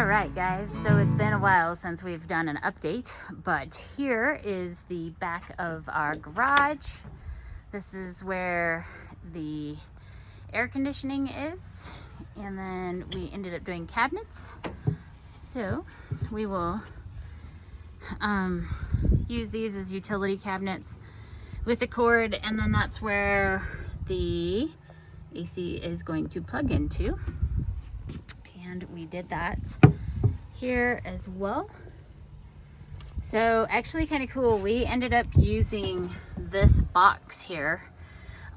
All right, guys, so it's been a while since we've done an update, but here is the back of our garage. This is where the air conditioning is, and then we ended up doing cabinets. So we will use these as utility cabinets with a cord, and then that's where the AC is going to plug into. And we did that here as well. So actually kind of cool, we ended up using this box here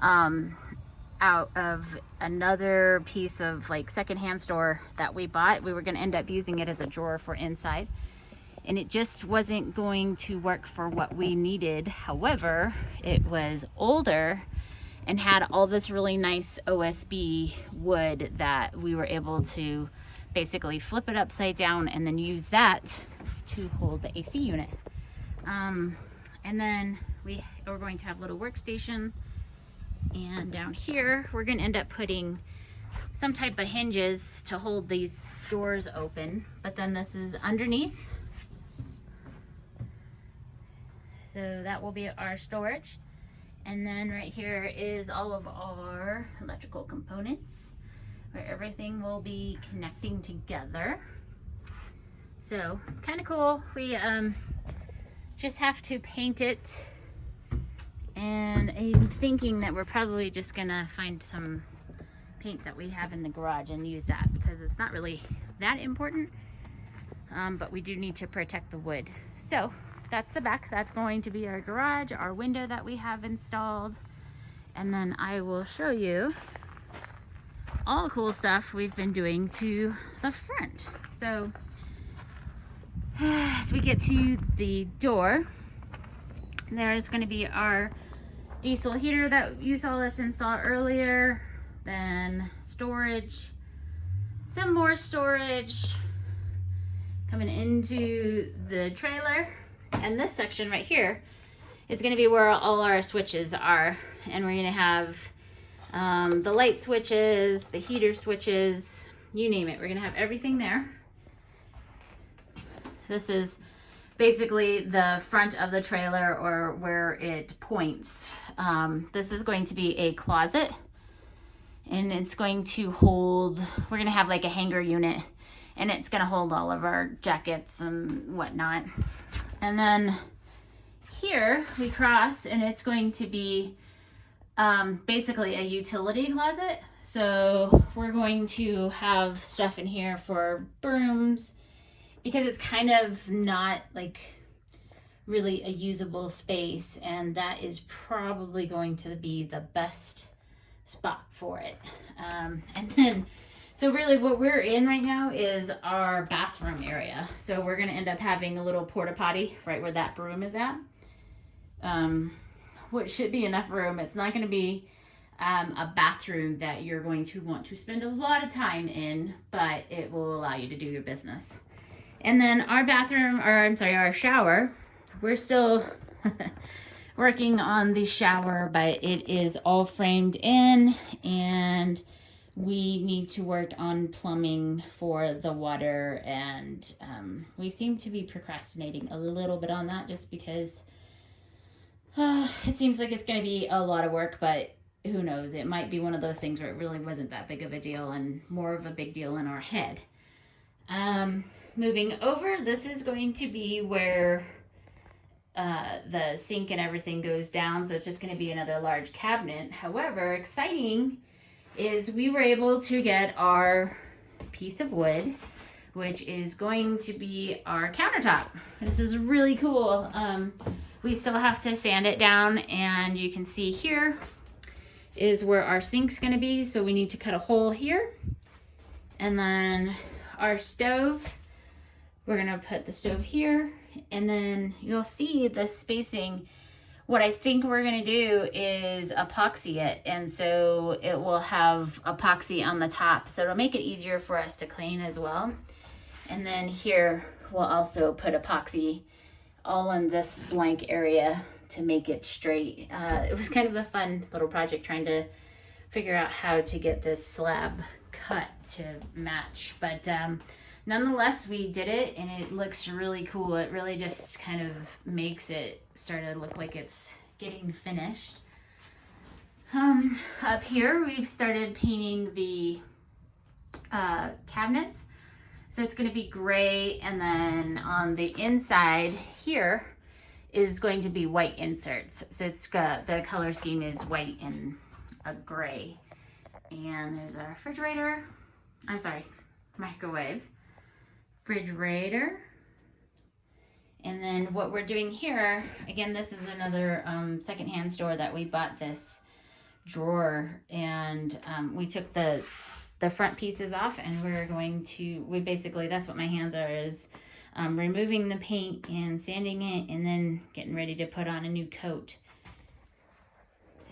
out of another piece of like secondhand store that we bought. We were going to end up using it as a drawer for inside, and it just wasn't going to work for what we needed. However, it was older and had all this really nice OSB wood that we were able to basically flip it upside down and then use that to hold the AC unit. And then we're going to have a little workstation, and down here we're going to end up putting some type of hinges to hold these doors open, but then this is underneath, so that will be our storage. And then right here is all of our electrical components where everything will be connecting together. So kind of cool. We just have to paint it, and I'm thinking that we're probably just gonna find some paint that we have in the garage and use that, because it's not really that important, but we do need to protect the wood. So that's the back. That's going to be our garage, our window that we have installed. And then I will show you all the cool stuff we've been doing to the front. So as we get to the door, there's going to be our diesel heater that you saw us install earlier, then storage, some more storage coming into the trailer. And this section right here is going to be where all our switches are, and we're going to have the light switches, the heater switches, you name it. We're going to have everything there. This is basically the front of the trailer, or where it points. This is going to be a closet, and it's going to hold, we're going to have like a hanger unit, and it's going to hold all of our jackets and whatnot. And then here we cross, and it's going to be basically a utility closet. So we're going to have stuff in here for brooms, because it's kind of not like really a usable space, and that is probably going to be the best spot for it. And then so really what we're in right now is our bathroom area. So we're going to end up having a little porta potty right where that broom is at. What should be enough room. It's not going to be a bathroom that you're going to want to spend a lot of time in, but it will allow you to do your business. And then our bathroom, or I'm sorry, our shower, we're still working on the shower, but it is all framed in, and we need to work on plumbing for the water, and we seem to be procrastinating a little bit on that, just because it seems like it's going to be a lot of work, but who knows? It might be one of those things where it really wasn't that big of a deal, and more of a big deal in our head. Moving over, this is going to be where the sink and everything goes down, so it's just going to be another large cabinet. However, exciting is we were able to get our piece of wood, which is going to be our countertop. This is really cool. We still have to sand it down, and you can see here is where our sink's going to be, so we need to cut a hole here. And then our stove, we're going to put the stove here, and then you'll see the spacing. What I think we're going to do is epoxy it, and so it will have epoxy on the top, so it'll make it easier for us to clean as well. And then here we'll also put epoxy all in this blank area to make it straight. It was kind of a fun little project trying to figure out how to get this slab cut to match, but nonetheless, we did it and it looks really cool. It really just kind of makes it start to look like it's getting finished. Up here, we've started painting the cabinets. So it's going to be gray, and then on the inside here is going to be white inserts. So it's got, the color scheme is white and a gray. And there's our refrigerator. I'm sorry, microwave. Refrigerator. And then what we're doing here, again, this is another secondhand store that we bought this drawer, and we took the front pieces off, and we're going to, we basically, that's what my hands are, is removing the paint and sanding it and then getting ready to put on a new coat.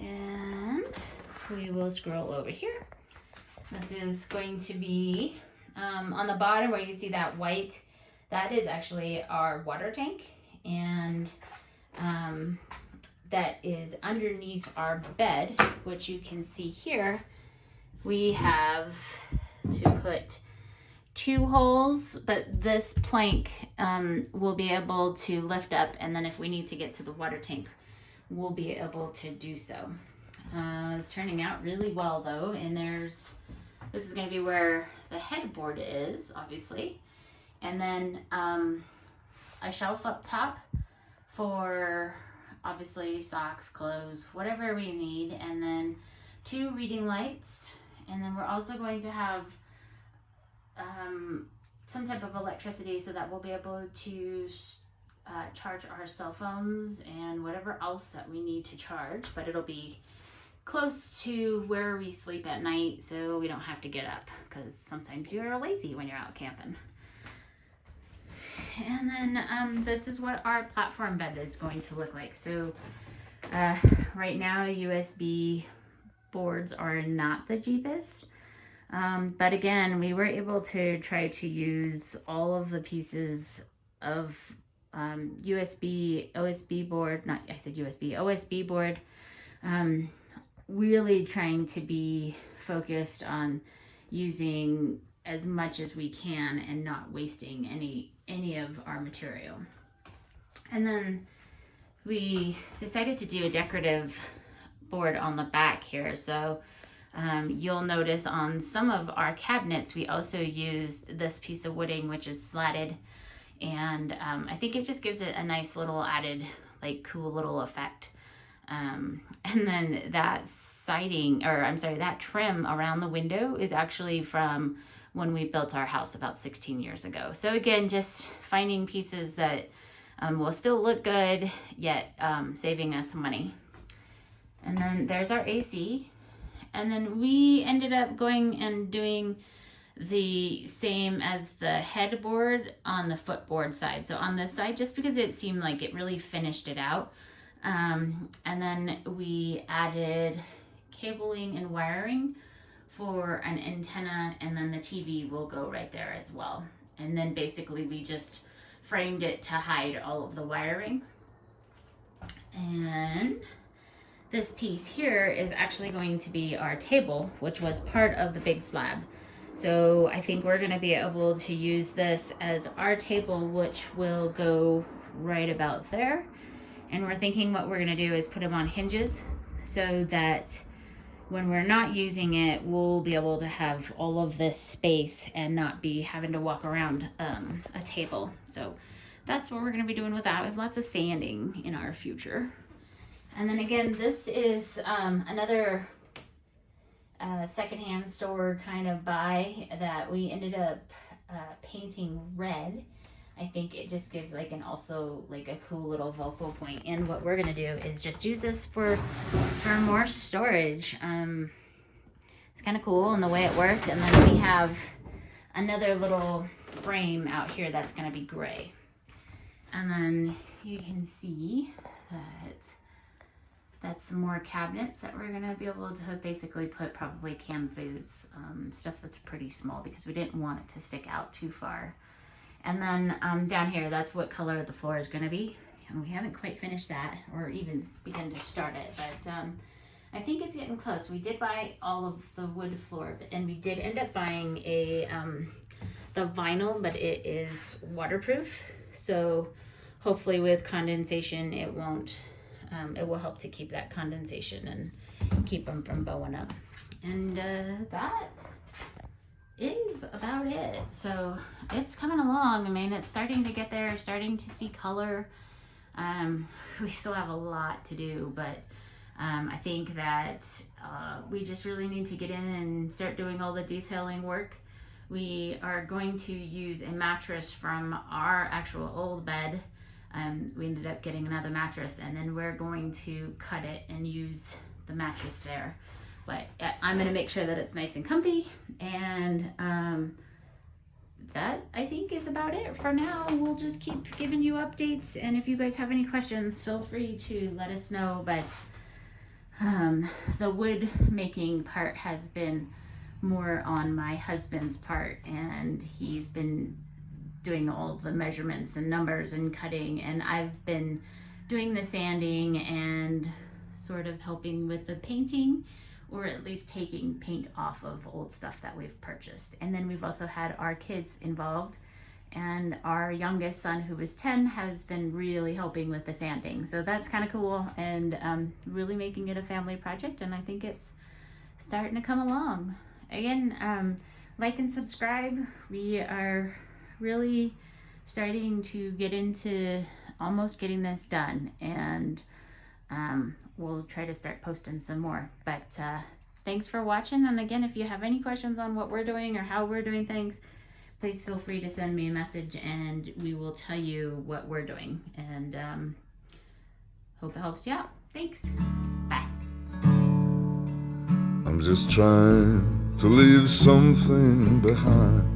And we will scroll over here. This is going to be on the bottom where you see that white, that is actually our water tank, and that is underneath our bed, which you can see here. We have to put 2 holes, but this plank will be able to lift up, and then if we need to get to the water tank, we'll be able to do so. It's turning out really well though, and this is going to be where the headboard is, obviously, and then a shelf up top for obviously socks, clothes, whatever we need, and then 2 reading lights, and then we're also going to have some type of electricity so that we'll be able to charge our cell phones and whatever else that we need to charge, but it'll be close to where we sleep at night so we don't have to get up, because sometimes you're lazy when you're out camping. And then this is what our platform bed is going to look like. So right now USB boards are not the cheapest, but again, we were able to try to use all of the pieces of OSB board, not, I said USB, OSB board, really trying to be focused on using as much as we can and not wasting any of our material. And then we decided to do a decorative board on the back here. So you'll notice on some of our cabinets, we also used this piece of wooding, which is slatted. And I think it just gives it a nice little added, like, cool little effect. And then that siding, or I'm sorry, that trim around the window is actually from when we built our house about 16 years ago. So again, just finding pieces that will still look good, yet saving us money. And then there's our AC. And then we ended up going and doing the same as the headboard on the footboard side. So on this side, just because it seemed like it really finished it out. And then we added cabling and wiring for an antenna, and then the TV will go right there as well. And then basically we just framed it to hide all of the wiring. And this piece here is actually going to be our table, which was part of the big slab. So I think we're going to be able to use this as our table, which will go right about there. And we're thinking what we're going to do is put them on hinges so that when we're not using it, we'll be able to have all of this space and not be having to walk around a table. So that's what we're going to be doing with that, with lots of sanding in our future. And then again, this is another secondhand store kind of buy that we ended up painting red. I think it just gives like also like a cool little focal point. And what we're gonna do is just use this for more storage. It's kind of cool in the way it worked. And then we have another little frame out here that's gonna be gray. And then you can see that that's some more cabinets that we're gonna be able to basically put probably canned foods, stuff that's pretty small because we didn't want it to stick out too far. And then down here, that's what color the floor is gonna be. And we haven't quite finished that or even begun to start it, but I think it's getting close. We did buy all of the wood floor, and we did end up buying a the vinyl, but it is waterproof. So hopefully with condensation, it won't, it will help to keep that condensation and keep them from bowing up. And that is about it. So it's coming along. I mean, it's starting to get there, starting to see color. We still have a lot to do, but I think that we just really need to get in and start doing all the detailing work. We are going to use a mattress from our actual old bed. We ended up getting another mattress, and then we're going to cut it and use the mattress there. But I'm going to make sure that it's nice and comfy, and that I think is about it for now. We'll just keep giving you updates, and if you guys have any questions, feel free to let us know. But the wood making part has been more on my husband's part, and he's been doing all the measurements and numbers and cutting, and I've been doing the sanding and sort of helping with the painting, or at least taking paint off of old stuff that we've purchased. And then we've also had our kids involved, and our youngest son, who was 10, has been really helping with the sanding. So that's kind of cool, and really making it a family project, and I think it's starting to come along. Again, like and subscribe. We are really starting to get into almost getting this done, and we'll try to start posting some more. But thanks for watching, and again, if you have any questions on what we're doing or how we're doing things, please feel free to send me a message, and we will tell you what we're doing. And hope it helps you out. Thanks. Bye. I'm just trying to leave something behind.